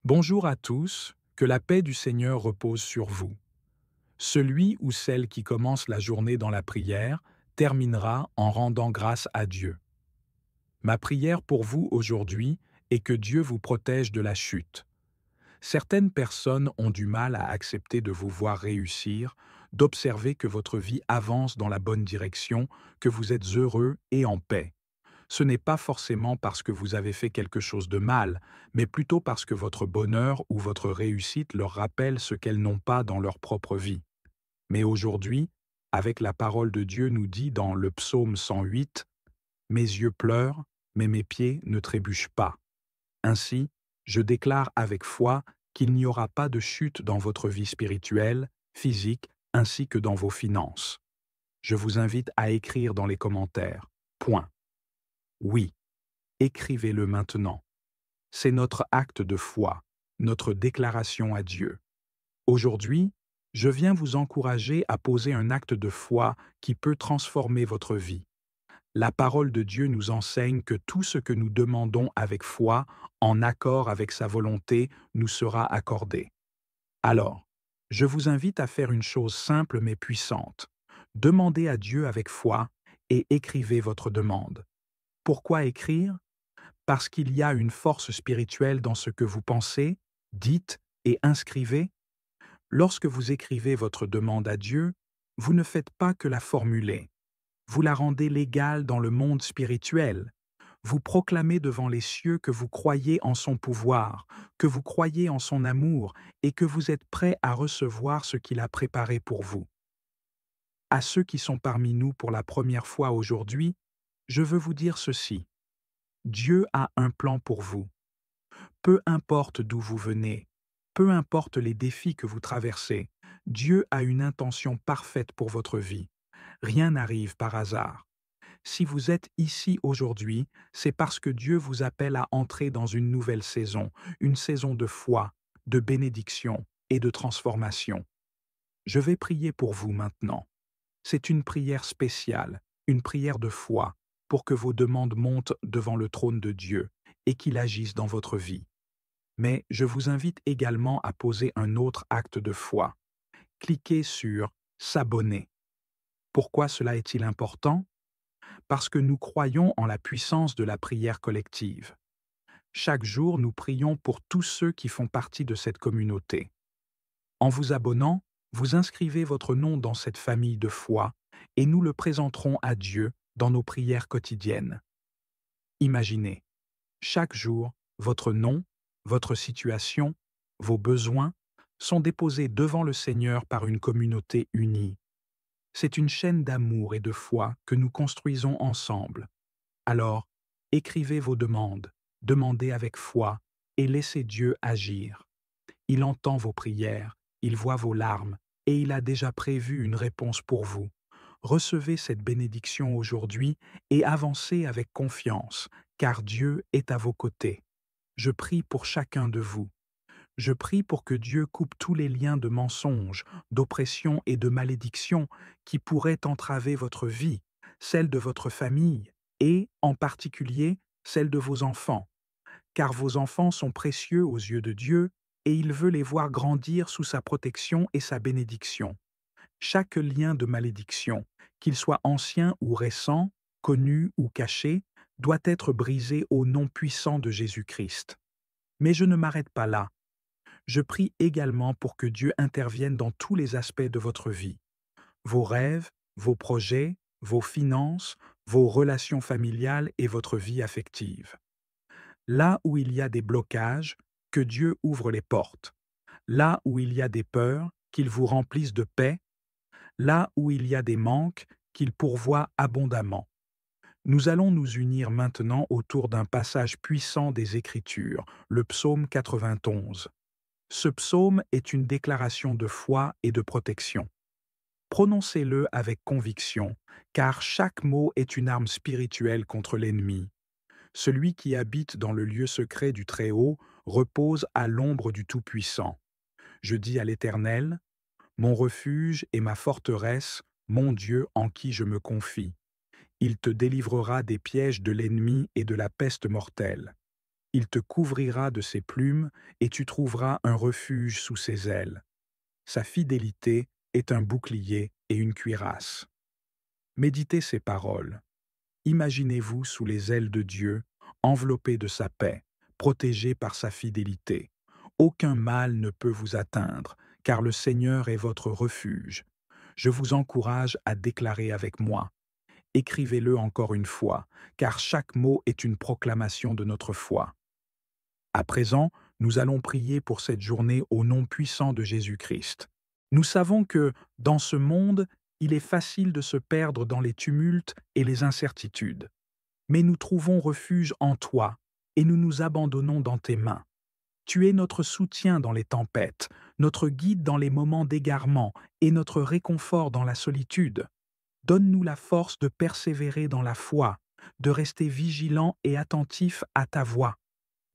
Bonjour à tous, que la paix du Seigneur repose sur vous. Celui ou celle qui commence la journée dans la prière terminera en rendant grâce à Dieu. Ma prière pour vous aujourd'hui est que Dieu vous protège de la chute. Certaines personnes ont du mal à accepter de vous voir réussir, d'observer que votre vie avance dans la bonne direction, que vous êtes heureux et en paix. Ce n'est pas forcément parce que vous avez fait quelque chose de mal, mais plutôt parce que votre bonheur ou votre réussite leur rappelle ce qu'elles n'ont pas dans leur propre vie. Mais aujourd'hui, avec la parole de Dieu nous dit dans le psaume 108, mes yeux pleurent, mais mes pieds ne trébuchent pas. Ainsi, je déclare avec foi qu'il n'y aura pas de chute dans votre vie spirituelle, physique, ainsi que dans vos finances. Je vous invite à écrire dans les commentaires. Point. Oui, écrivez-le maintenant. C'est notre acte de foi, notre déclaration à Dieu. Aujourd'hui, je viens vous encourager à poser un acte de foi qui peut transformer votre vie. La parole de Dieu nous enseigne que tout ce que nous demandons avec foi, en accord avec sa volonté, nous sera accordé. Alors, je vous invite à faire une chose simple mais puissante. Demandez à Dieu avec foi et écrivez votre demande. Pourquoi écrire? Parce qu'il y a une force spirituelle dans ce que vous pensez, dites et inscrivez. Lorsque vous écrivez votre demande à Dieu, vous ne faites pas que la formuler. Vous la rendez légale dans le monde spirituel. Vous proclamez devant les cieux que vous croyez en son pouvoir, que vous croyez en son amour et que vous êtes prêt à recevoir ce qu'il a préparé pour vous. À ceux qui sont parmi nous pour la première fois aujourd'hui, je veux vous dire ceci. Dieu a un plan pour vous. Peu importe d'où vous venez, peu importe les défis que vous traversez, Dieu a une intention parfaite pour votre vie. Rien n'arrive par hasard. Si vous êtes ici aujourd'hui, c'est parce que Dieu vous appelle à entrer dans une nouvelle saison, une saison de foi, de bénédiction et de transformation. Je vais prier pour vous maintenant. C'est une prière spéciale, une prière de foi, pour que vos demandes montent devant le trône de Dieu et qu'il agisse dans votre vie. Mais je vous invite également à poser un autre acte de foi. Cliquez sur S'abonner. Pourquoi cela est-il important? Parce que nous croyons en la puissance de la prière collective. Chaque jour, nous prions pour tous ceux qui font partie de cette communauté. En vous abonnant, vous inscrivez votre nom dans cette famille de foi et nous le présenterons à Dieu dans nos prières quotidiennes. Imaginez, chaque jour, votre nom, votre situation, vos besoins sont déposés devant le Seigneur par une communauté unie. C'est une chaîne d'amour et de foi que nous construisons ensemble. Alors, écrivez vos demandes, demandez avec foi et laissez Dieu agir. Il entend vos prières, il voit vos larmes et il a déjà prévu une réponse pour vous. Recevez cette bénédiction aujourd'hui et avancez avec confiance, car Dieu est à vos côtés. Je prie pour chacun de vous. Je prie pour que Dieu coupe tous les liens de mensonges, d'oppression et de malédiction qui pourraient entraver votre vie, celle de votre famille et, en particulier, celle de vos enfants. Car vos enfants sont précieux aux yeux de Dieu et il veut les voir grandir sous sa protection et sa bénédiction. Chaque lien de malédiction, qu'il soit ancien ou récent, connu ou caché, doit être brisé au nom puissant de Jésus-Christ. Mais je ne m'arrête pas là. Je prie également pour que Dieu intervienne dans tous les aspects de votre vie. Vos rêves, vos projets, vos finances, vos relations familiales et votre vie affective. Là où il y a des blocages, que Dieu ouvre les portes. Là où il y a des peurs, qu'il vous remplisse de paix. Là où il y a des manques, qu'il pourvoie abondamment. Nous allons nous unir maintenant autour d'un passage puissant des Écritures, le psaume 91. Ce psaume est une déclaration de foi et de protection. Prononcez-le avec conviction, car chaque mot est une arme spirituelle contre l'ennemi. Celui qui habite dans le lieu secret du Très-Haut repose à l'ombre du Tout-Puissant. Je dis à l'Éternel, mon refuge et ma forteresse, mon Dieu en qui je me confie. Il te délivrera des pièges de l'ennemi et de la peste mortelle. Il te couvrira de ses plumes et tu trouveras un refuge sous ses ailes. Sa fidélité est un bouclier et une cuirasse. Méditez ces paroles. Imaginez-vous sous les ailes de Dieu, enveloppé de sa paix, protégé par sa fidélité. Aucun mal ne peut vous atteindre, car le Seigneur est votre refuge. Je vous encourage à déclarer avec moi. Écrivez-le encore une fois, car chaque mot est une proclamation de notre foi. À présent, nous allons prier pour cette journée au nom puissant de Jésus-Christ. Nous savons que, dans ce monde, il est facile de se perdre dans les tumultes et les incertitudes. Mais nous trouvons refuge en toi, et nous nous abandonnons dans tes mains. Tu es notre soutien dans les tempêtes, notre guide dans les moments d'égarement et notre réconfort dans la solitude. Donne-nous la force de persévérer dans la foi, de rester vigilants et attentifs à ta voix.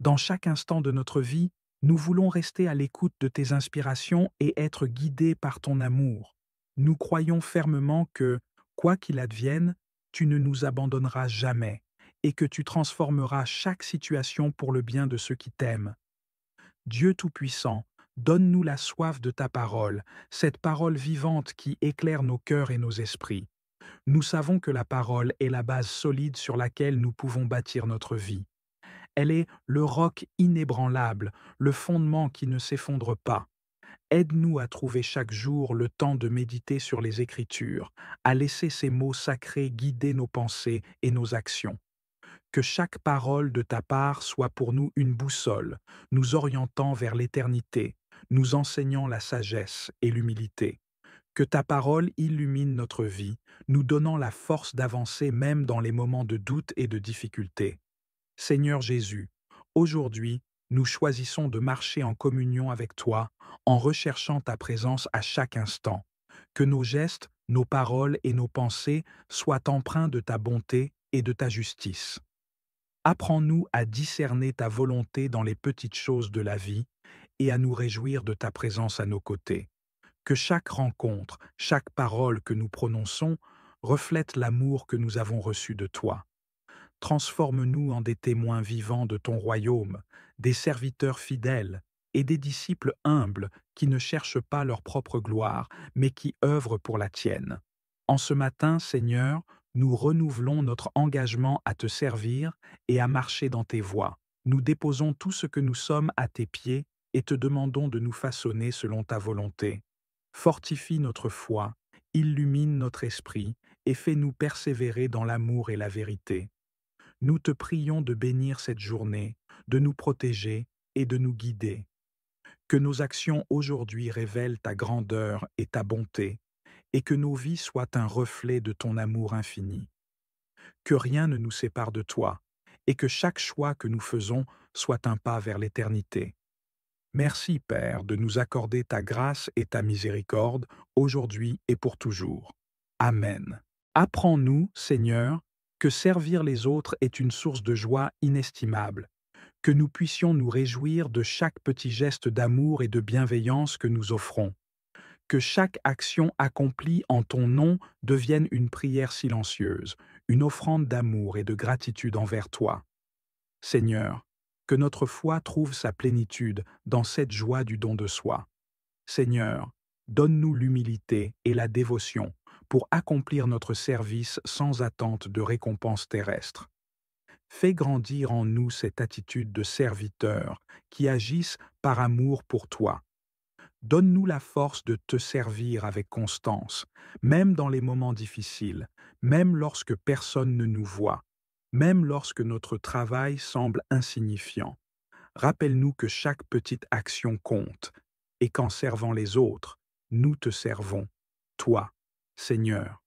Dans chaque instant de notre vie, nous voulons rester à l'écoute de tes inspirations et être guidés par ton amour. Nous croyons fermement que, quoi qu'il advienne, tu ne nous abandonneras jamais et que tu transformeras chaque situation pour le bien de ceux qui t'aiment. Dieu Tout-Puissant, donne-nous la soif de ta parole, cette parole vivante qui éclaire nos cœurs et nos esprits. Nous savons que la parole est la base solide sur laquelle nous pouvons bâtir notre vie. Elle est le roc inébranlable, le fondement qui ne s'effondre pas. Aide-nous à trouver chaque jour le temps de méditer sur les Écritures, à laisser ces mots sacrés guider nos pensées et nos actions. Que chaque parole de ta part soit pour nous une boussole, nous orientant vers l'éternité, nous enseignant la sagesse et l'humilité. Que ta parole illumine notre vie, nous donnant la force d'avancer même dans les moments de doute et de difficulté. Seigneur Jésus, aujourd'hui, nous choisissons de marcher en communion avec toi, en recherchant ta présence à chaque instant. Que nos gestes, nos paroles et nos pensées soient empreints de ta bonté et de ta justice. Apprends-nous à discerner ta volonté dans les petites choses de la vie et à nous réjouir de ta présence à nos côtés. Que chaque rencontre, chaque parole que nous prononçons reflète l'amour que nous avons reçu de toi. Transforme-nous en des témoins vivants de ton royaume, des serviteurs fidèles et des disciples humbles qui ne cherchent pas leur propre gloire, mais qui œuvrent pour la tienne. En ce matin, Seigneur, nous renouvelons notre engagement à te servir et à marcher dans tes voies. Nous déposons tout ce que nous sommes à tes pieds et te demandons de nous façonner selon ta volonté. Fortifie notre foi, illumine notre esprit et fais-nous persévérer dans l'amour et la vérité. Nous te prions de bénir cette journée, de nous protéger et de nous guider. Que nos actions aujourd'hui révèlent ta grandeur et ta bonté, et que nos vies soient un reflet de ton amour infini. Que rien ne nous sépare de toi, et que chaque choix que nous faisons soit un pas vers l'éternité. Merci, Père, de nous accorder ta grâce et ta miséricorde, aujourd'hui et pour toujours. Amen. Apprends-nous, Seigneur, que servir les autres est une source de joie inestimable, que nous puissions nous réjouir de chaque petit geste d'amour et de bienveillance que nous offrons, que chaque action accomplie en ton nom devienne une prière silencieuse, une offrande d'amour et de gratitude envers toi. Seigneur, que notre foi trouve sa plénitude dans cette joie du don de soi. Seigneur, donne-nous l'humilité et la dévotion pour accomplir notre service sans attente de récompense terrestre. Fais grandir en nous cette attitude de serviteur qui agissent par amour pour toi. Donne-nous la force de te servir avec constance, même dans les moments difficiles, même lorsque personne ne nous voit, même lorsque notre travail semble insignifiant. Rappelle-nous que chaque petite action compte, et qu'en servant les autres, nous te servons, toi, Seigneur.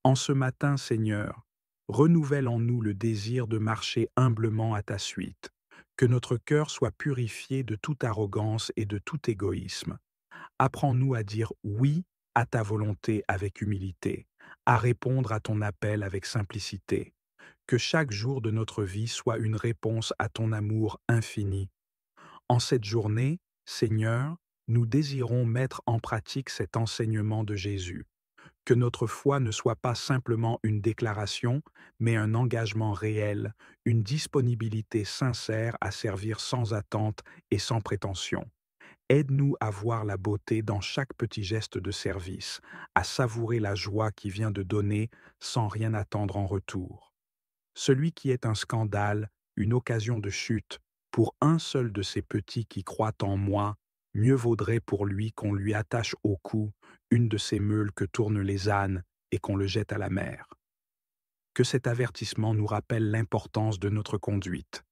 En ce matin, Seigneur, renouvelle en nous le désir de marcher humblement à ta suite, que notre cœur soit purifié de toute arrogance et de tout égoïsme. Apprends-nous à dire oui à ta volonté avec humilité, à répondre à ton appel avec simplicité. Que chaque jour de notre vie soit une réponse à ton amour infini. En cette journée, Seigneur, nous désirons mettre en pratique cet enseignement de Jésus. Que notre foi ne soit pas simplement une déclaration, mais un engagement réel, une disponibilité sincère à servir sans attente et sans prétention. Aide-nous à voir la beauté dans chaque petit geste de service, à savourer la joie qui vient de donner sans rien attendre en retour. Celui qui est un scandale, une occasion de chute, pour un seul de ces petits qui croient en moi, mieux vaudrait pour lui qu'on lui attache au cou une de ces meules que tournent les ânes et qu'on le jette à la mer. Que cet avertissement nous rappelle l'importance de notre conduite,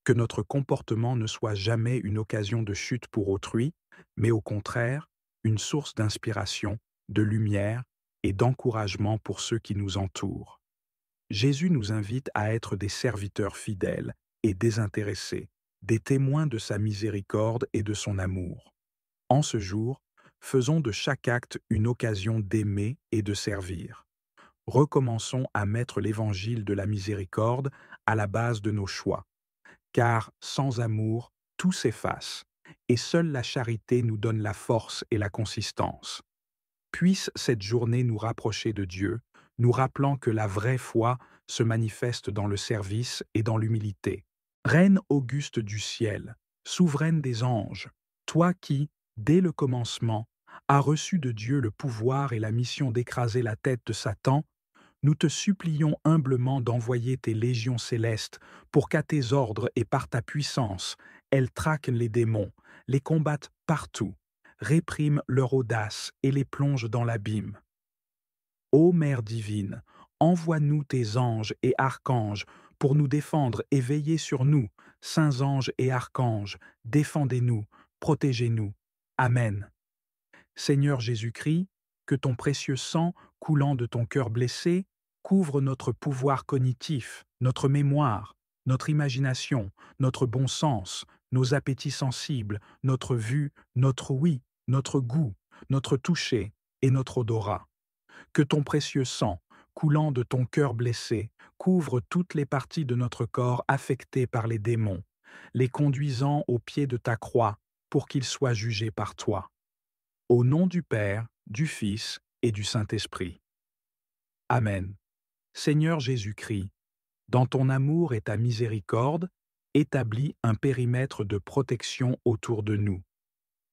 que notre comportement ne soit jamais une occasion de chute pour autrui, mais au contraire, une source d'inspiration, de lumière et d'encouragement pour ceux qui nous entourent. Jésus nous invite à être des serviteurs fidèles et désintéressés, des témoins de sa miséricorde et de son amour. En ce jour, faisons de chaque acte une occasion d'aimer et de servir. Recommençons à mettre l'évangile de la miséricorde à la base de nos choix, car sans amour, tout s'efface, et seule la charité nous donne la force et la consistance. Puisse cette journée nous rapprocher de Dieu, nous rappelant que la vraie foi se manifeste dans le service et dans l'humilité. Reine auguste du ciel, souveraine des anges, toi qui, dès le commencement, as reçu de Dieu le pouvoir et la mission d'écraser la tête de Satan, nous te supplions humblement d'envoyer tes légions célestes pour qu'à tes ordres et par ta puissance, elles traquent les démons, les combattent partout, répriment leur audace et les plongent dans l'abîme. Ô Mère divine, envoie-nous tes anges et archanges pour nous défendre et veiller sur nous, saints anges et archanges, défendez-nous, protégez-nous. Amen. Seigneur Jésus-Christ, que ton précieux sang, coulant de ton cœur blessé, couvre notre pouvoir cognitif, notre mémoire, notre imagination, notre bon sens, nos appétits sensibles, notre vue, notre ouïe, notre goût, notre toucher et notre odorat. Que ton précieux sang, coulant de ton cœur blessé, couvre toutes les parties de notre corps affectées par les démons, les conduisant au pied de ta croix pour qu'ils soient jugés par toi. Au nom du Père, du Fils et du Saint-Esprit. Amen. Seigneur Jésus-Christ, dans ton amour et ta miséricorde, établis un périmètre de protection autour de nous.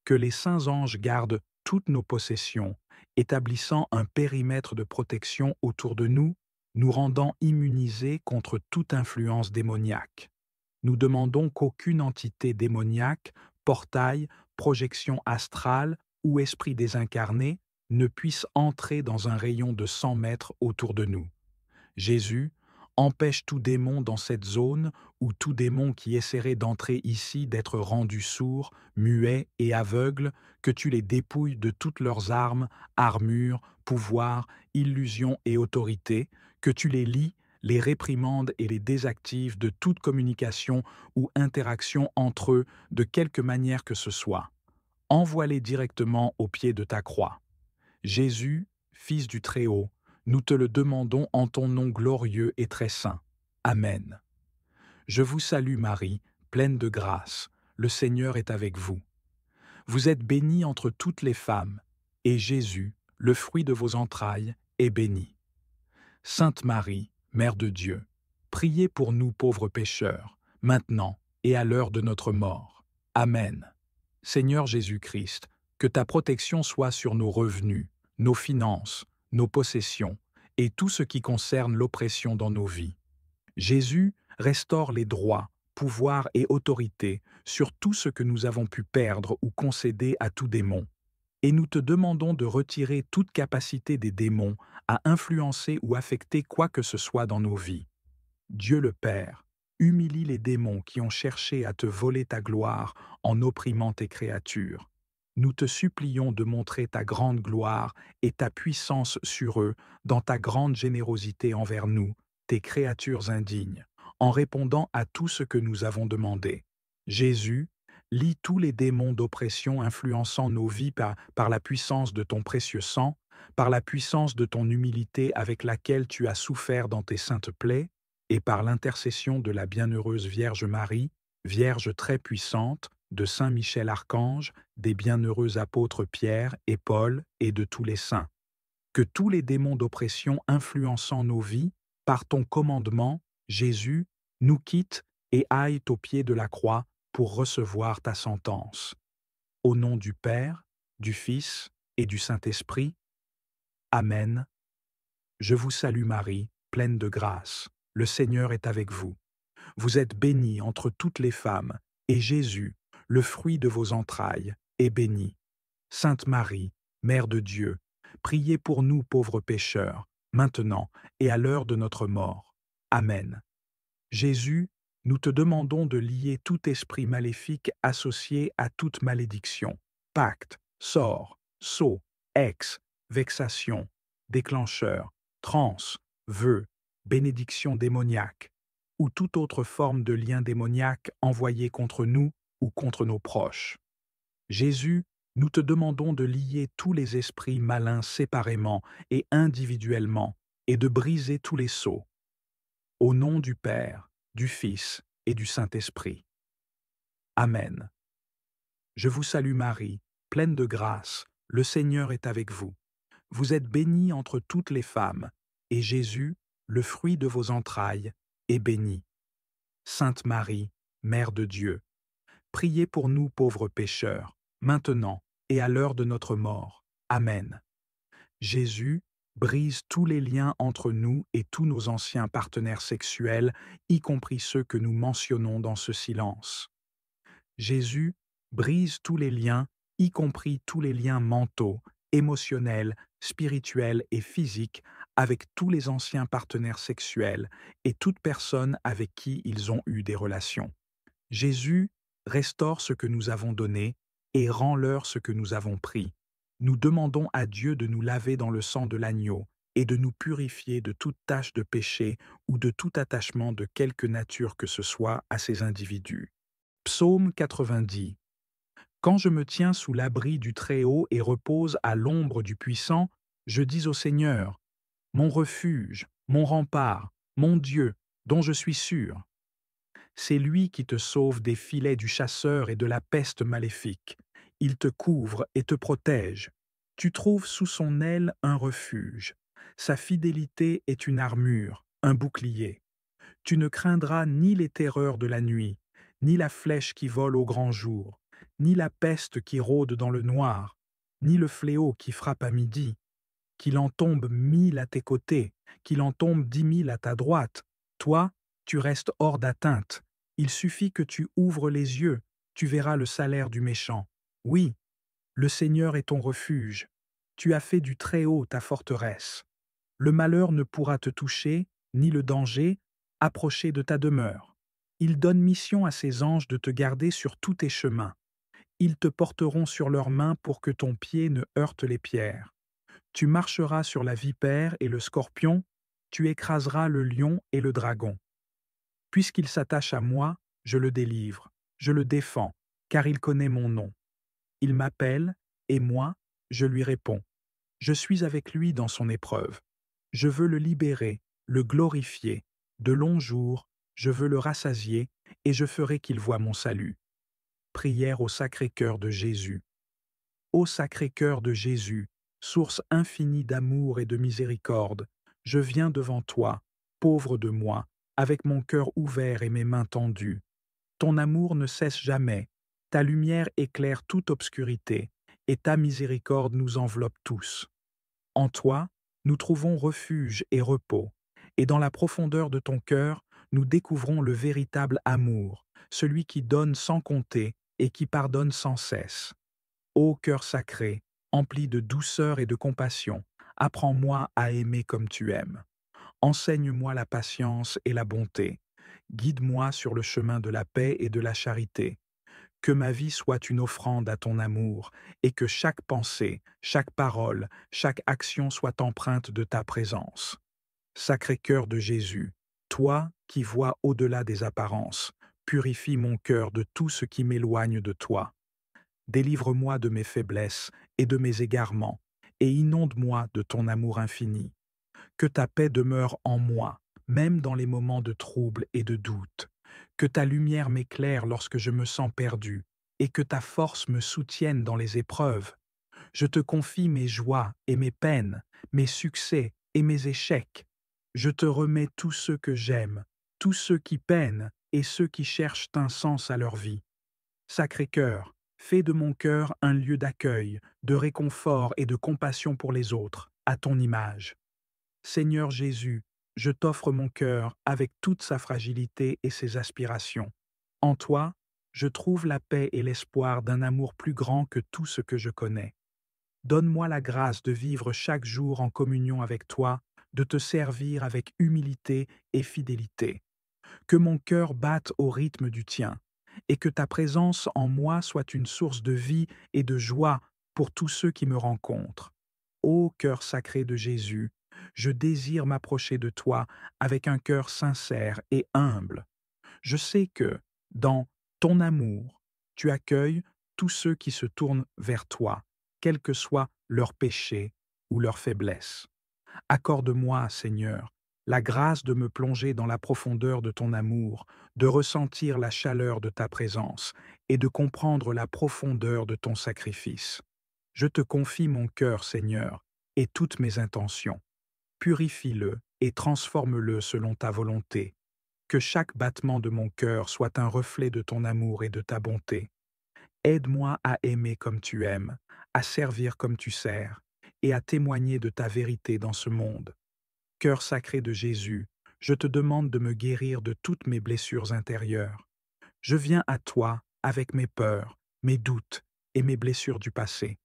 Que les saints anges gardent toutes nos possessions, établissant un périmètre de protection autour de nous, nous rendant immunisés contre toute influence démoniaque. Nous demandons qu'aucune entité démoniaque, portail, projection astrale ou esprit désincarné ne puisse entrer dans un rayon de 100 mètres autour de nous. Jésus, empêche tout démon dans cette zone ou tout démon qui essaierait d'entrer ici d'être rendu sourd, muet et aveugle, que tu les dépouilles de toutes leurs armes, armures, pouvoirs, illusions et autorités, que tu les lies, les réprimandes et les désactives de toute communication ou interaction entre eux de quelque manière que ce soit. Envoie-les directement au pied de ta croix. Jésus, Fils du Très-Haut, nous te le demandons en ton nom glorieux et très saint. Amen. Je vous salue Marie, pleine de grâce, le Seigneur est avec vous. Vous êtes bénie entre toutes les femmes, et Jésus, le fruit de vos entrailles, est béni. Sainte Marie, Mère de Dieu, priez pour nous pauvres pécheurs, maintenant et à l'heure de notre mort. Amen. Seigneur Jésus-Christ, que ta protection soit sur nos revenus, nos finances, nos possessions et tout ce qui concerne l'oppression dans nos vies. Jésus restaure les droits, pouvoirs et autorités sur tout ce que nous avons pu perdre ou concéder à tout démon. Et nous te demandons de retirer toute capacité des démons à influencer ou affecter quoi que ce soit dans nos vies. Dieu le Père, humilie les démons qui ont cherché à te voler ta gloire en opprimant tes créatures. Nous te supplions de montrer ta grande gloire et ta puissance sur eux dans ta grande générosité envers nous, tes créatures indignes, en répondant à tout ce que nous avons demandé. Jésus, lie tous les démons d'oppression influençant nos vies par la puissance de ton précieux sang, par la puissance de ton humilité avec laquelle tu as souffert dans tes saintes plaies, et par l'intercession de la bienheureuse Vierge Marie, Vierge très puissante, de Saint Michel Archange, des bienheureux apôtres Pierre et Paul et de tous les saints. Que tous les démons d'oppression influençant nos vies, par ton commandement, Jésus, nous quittent et aillent au pied de la croix pour recevoir ta sentence. Au nom du Père, du Fils et du Saint-Esprit. Amen. Je vous salue Marie, pleine de grâce. Le Seigneur est avec vous. Vous êtes bénie entre toutes les femmes, et Jésus, le fruit de vos entrailles, est béni. Sainte Marie, Mère de Dieu, priez pour nous pauvres pécheurs, maintenant et à l'heure de notre mort. Amen. Jésus, nous te demandons de lier tout esprit maléfique associé à toute malédiction, pacte, sort, sceau, ex, vexation, déclencheur, transe, vœu, bénédiction démoniaque, ou toute autre forme de lien démoniaque envoyé contre nous ou contre nos proches. Jésus, nous te demandons de lier tous les esprits malins séparément et individuellement, et de briser tous les sceaux. Au nom du Père, du Fils et du Saint-Esprit. Amen. Je vous salue Marie, pleine de grâce, le Seigneur est avec vous. Vous êtes bénie entre toutes les femmes, et Jésus, le fruit de vos entrailles, est béni. Sainte Marie, Mère de Dieu, priez pour nous pauvres pécheurs, maintenant et à l'heure de notre mort. Amen. Jésus, brise tous les liens entre nous et tous nos anciens partenaires sexuels, y compris ceux que nous mentionnons dans ce silence. Jésus, brise tous les liens, y compris tous les liens mentaux, émotionnels, spirituels et physiques avec tous les anciens partenaires sexuels et toute personne avec qui ils ont eu des relations. Jésus, restaure ce que nous avons donné et rends-leur ce que nous avons pris. Nous demandons à Dieu de nous laver dans le sang de l'agneau et de nous purifier de toute tache de péché ou de tout attachement de quelque nature que ce soit à ces individus. Psaume 90. Quand je me tiens sous l'abri du Très-Haut et repose à l'ombre du Puissant, je dis au Seigneur, mon refuge, mon rempart, mon Dieu, dont je suis sûr. C'est lui qui te sauve des filets du chasseur et de la peste maléfique. Il te couvre et te protège. Tu trouves sous son aile un refuge. Sa fidélité est une armure, un bouclier. Tu ne craindras ni les terreurs de la nuit, ni la flèche qui vole au grand jour, ni la peste qui rôde dans le noir, ni le fléau qui frappe à midi. Qu'il en tombe 1000 à tes côtés, qu'il en tombe 10 000 à ta droite. Toi, tu restes hors d'atteinte. Il suffit que tu ouvres les yeux, tu verras le salaire du méchant. Oui, le Seigneur est ton refuge. Tu as fait du Très-Haut ta forteresse. Le malheur ne pourra te toucher, ni le danger, approcher de ta demeure. Il donne mission à ses anges de te garder sur tous tes chemins. Ils te porteront sur leurs mains pour que ton pied ne heurte les pierres. Tu marcheras sur la vipère et le scorpion, tu écraseras le lion et le dragon. Puisqu'il s'attache à moi, je le délivre, je le défends, car il connaît mon nom. Il m'appelle, et moi, je lui réponds. Je suis avec lui dans son épreuve. Je veux le libérer, le glorifier. De longs jours, je veux le rassasier, et je ferai qu'il voie mon salut. Prière au Sacré-Cœur de Jésus. Ô Sacré-Cœur de Jésus, source infinie d'amour et de miséricorde, je viens devant toi, pauvre de moi, avec mon cœur ouvert et mes mains tendues. Ton amour ne cesse jamais, ta lumière éclaire toute obscurité, et ta miséricorde nous enveloppe tous. En toi, nous trouvons refuge et repos, et dans la profondeur de ton cœur, nous découvrons le véritable amour, celui qui donne sans compter et qui pardonne sans cesse. Ô cœur sacré, empli de douceur et de compassion, apprends-moi à aimer comme tu aimes. Enseigne-moi la patience et la bonté. Guide-moi sur le chemin de la paix et de la charité. Que ma vie soit une offrande à ton amour, et que chaque pensée, chaque parole, chaque action soit empreinte de ta présence. Sacré-Cœur de Jésus, toi qui vois au-delà des apparences, purifie mon cœur de tout ce qui m'éloigne de toi. Délivre-moi de mes faiblesses et de mes égarements, et inonde-moi de ton amour infini. Que ta paix demeure en moi, même dans les moments de trouble et de doute. Que ta lumière m'éclaire lorsque je me sens perdu, et que ta force me soutienne dans les épreuves. Je te confie mes joies et mes peines, mes succès et mes échecs. Je te remets tous ceux que j'aime, tous ceux qui peinent et ceux qui cherchent un sens à leur vie. Sacré-Cœur, fais de mon cœur un lieu d'accueil, de réconfort et de compassion pour les autres, à ton image. Seigneur Jésus, je t'offre mon cœur avec toute sa fragilité et ses aspirations. En toi, je trouve la paix et l'espoir d'un amour plus grand que tout ce que je connais. Donne-moi la grâce de vivre chaque jour en communion avec toi, de te servir avec humilité et fidélité. Que mon cœur batte au rythme du tien, et que ta présence en moi soit une source de vie et de joie pour tous ceux qui me rencontrent. Ô cœur sacré de Jésus, je désire m'approcher de toi avec un cœur sincère et humble. Je sais que, dans ton amour, tu accueilles tous ceux qui se tournent vers toi, quels que soient leurs péchés ou leurs faiblesses. Accorde-moi, Seigneur, la grâce de me plonger dans la profondeur de ton amour, de ressentir la chaleur de ta présence et de comprendre la profondeur de ton sacrifice. Je te confie mon cœur, Seigneur, et toutes mes intentions. Purifie-le et transforme-le selon ta volonté. Que chaque battement de mon cœur soit un reflet de ton amour et de ta bonté. Aide-moi à aimer comme tu aimes, à servir comme tu sers, et à témoigner de ta vérité dans ce monde. Cœur sacré de Jésus, je te demande de me guérir de toutes mes blessures intérieures. Je viens à toi avec mes peurs, mes doutes et mes blessures du passé.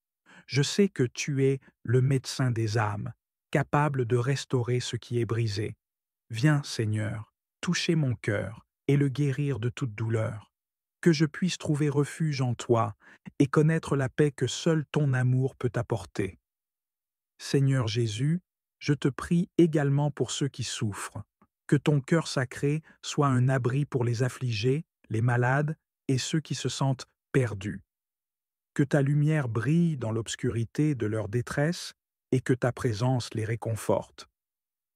Je sais que tu es le médecin des âmes, capable de restaurer ce qui est brisé. Viens, Seigneur, toucher mon cœur et le guérir de toute douleur. Que je puisse trouver refuge en toi et connaître la paix que seul ton amour peut apporter. Seigneur Jésus, je te prie également pour ceux qui souffrent. Que ton cœur sacré soit un abri pour les affligés, les malades et ceux qui se sentent perdus. Que ta lumière brille dans l'obscurité de leur détresse et que ta présence les réconforte.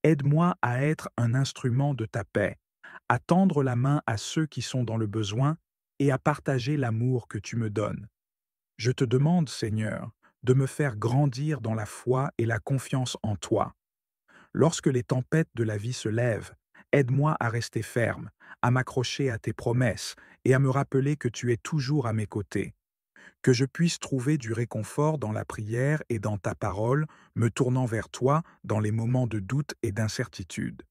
Aide-moi à être un instrument de ta paix, à tendre la main à ceux qui sont dans le besoin et à partager l'amour que tu me donnes. Je te demande, Seigneur, de me faire grandir dans la foi et la confiance en toi. Lorsque les tempêtes de la vie se lèvent, aide-moi à rester ferme, à m'accrocher à tes promesses et à me rappeler que tu es toujours à mes côtés. Que je puisse trouver du réconfort dans la prière et dans ta parole, me tournant vers toi dans les moments de doute et d'incertitude.